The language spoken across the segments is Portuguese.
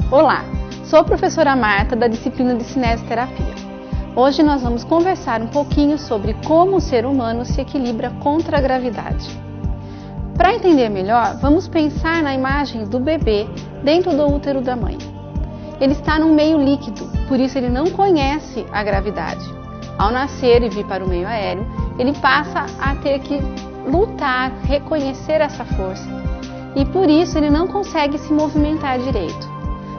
Olá, sou a professora Marta da disciplina de Cinesioterapia. Hoje nós vamos conversar um pouquinho sobre como o ser humano se equilibra contra a gravidade. Para entender melhor, vamos pensar na imagem do bebê dentro do útero da mãe. Ele está num meio líquido, por isso ele não conhece a gravidade. Ao nascer e vir para o meio aéreo, ele passa a ter que lutar, reconhecer essa força e por isso ele não consegue se movimentar direito.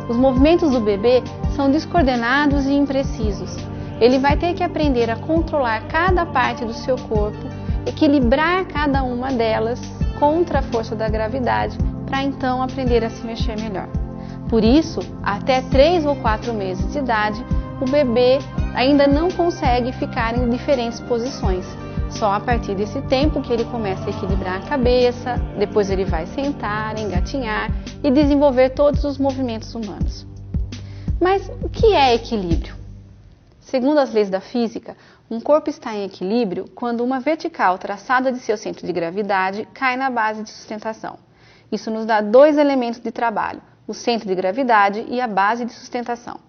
Os movimentos do bebê são descoordenados e imprecisos. Ele vai ter que aprender a controlar cada parte do seu corpo, equilibrar cada uma delas contra a força da gravidade, para então aprender a se mexer melhor. Por isso, até 3 ou 4 meses de idade, o bebê ainda não consegue ficar em diferentes posições. Só a partir desse tempo que ele começa a equilibrar a cabeça, depois ele vai sentar, engatinhar e desenvolver todos os movimentos humanos. Mas o que é equilíbrio? Segundo as leis da física, um corpo está em equilíbrio quando uma vertical traçada de seu centro de gravidade cai na base de sustentação. Isso nos dá 2 elementos de trabalho, o centro de gravidade e a base de sustentação.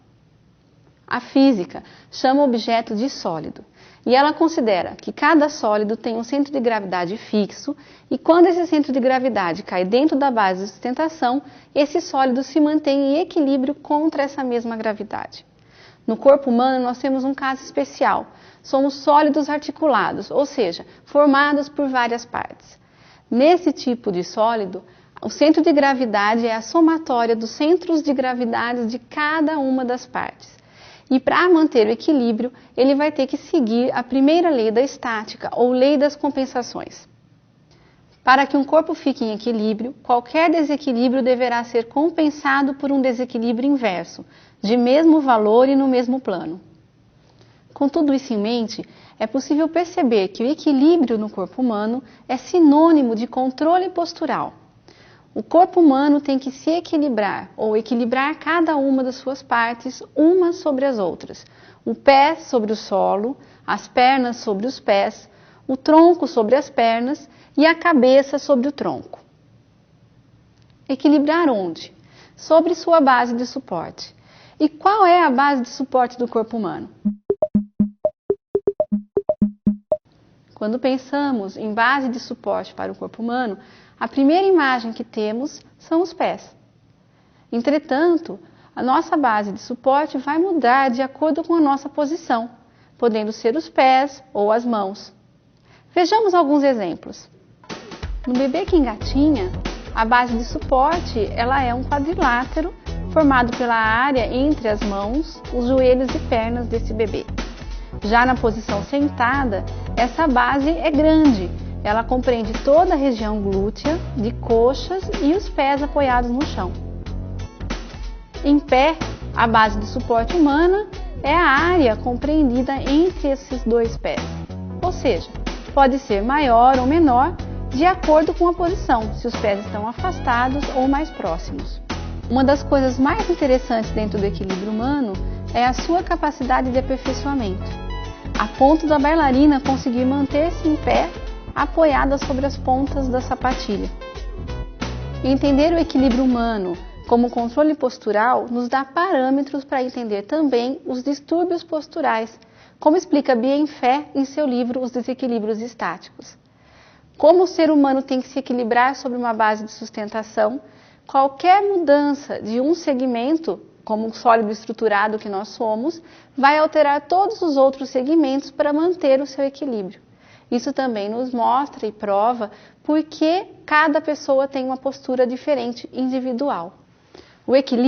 A física chama o objeto de sólido e ela considera que cada sólido tem um centro de gravidade fixo e quando esse centro de gravidade cai dentro da base de sustentação, esse sólido se mantém em equilíbrio contra essa mesma gravidade. No corpo humano nós temos um caso especial, somos sólidos articulados, ou seja, formados por várias partes. Nesse tipo de sólido, o centro de gravidade é a somatória dos centros de gravidade de cada uma das partes. E para manter o equilíbrio, ele vai ter que seguir a primeira lei da estática, ou lei das compensações. Para que um corpo fique em equilíbrio, qualquer desequilíbrio deverá ser compensado por um desequilíbrio inverso, de mesmo valor e no mesmo plano. Com tudo isso em mente, é possível perceber que o equilíbrio no corpo humano é sinônimo de controle postural. O corpo humano tem que se equilibrar, ou equilibrar cada uma das suas partes, umas sobre as outras. O pé sobre o solo, as pernas sobre os pés, o tronco sobre as pernas e a cabeça sobre o tronco. Equilibrar onde? Sobre sua base de suporte. E qual é a base de suporte do corpo humano? Quando pensamos em base de suporte para o corpo humano, a primeira imagem que temos são os pés. Entretanto, a nossa base de suporte vai mudar de acordo com a nossa posição, podendo ser os pés ou as mãos. Vejamos alguns exemplos. No bebê que engatinha, a base de suporte ela é um quadrilátero formado pela área entre as mãos, os joelhos e pernas desse bebê. Já na posição sentada, essa base é grande. Ela compreende toda a região glútea, de coxas e os pés apoiados no chão. Em pé, a base de suporte humana é a área compreendida entre esses 2 pés. Ou seja, pode ser maior ou menor de acordo com a posição, se os pés estão afastados ou mais próximos. Uma das coisas mais interessantes dentro do equilíbrio humano é a sua capacidade de aperfeiçoamento, a ponto da bailarina conseguir manter-se em pé apoiada sobre as pontas da sapatilha. Entender o equilíbrio humano como controle postural nos dá parâmetros para entender também os distúrbios posturais, como explica Bienfait em seu livro Os Desequilíbrios Estáticos. Como o ser humano tem que se equilibrar sobre uma base de sustentação, qualquer mudança de um segmento, como o sólido estruturado que nós somos, vai alterar todos os outros segmentos para manter o seu equilíbrio. Isso também nos mostra e prova por que cada pessoa tem uma postura diferente individual. O equilíbrio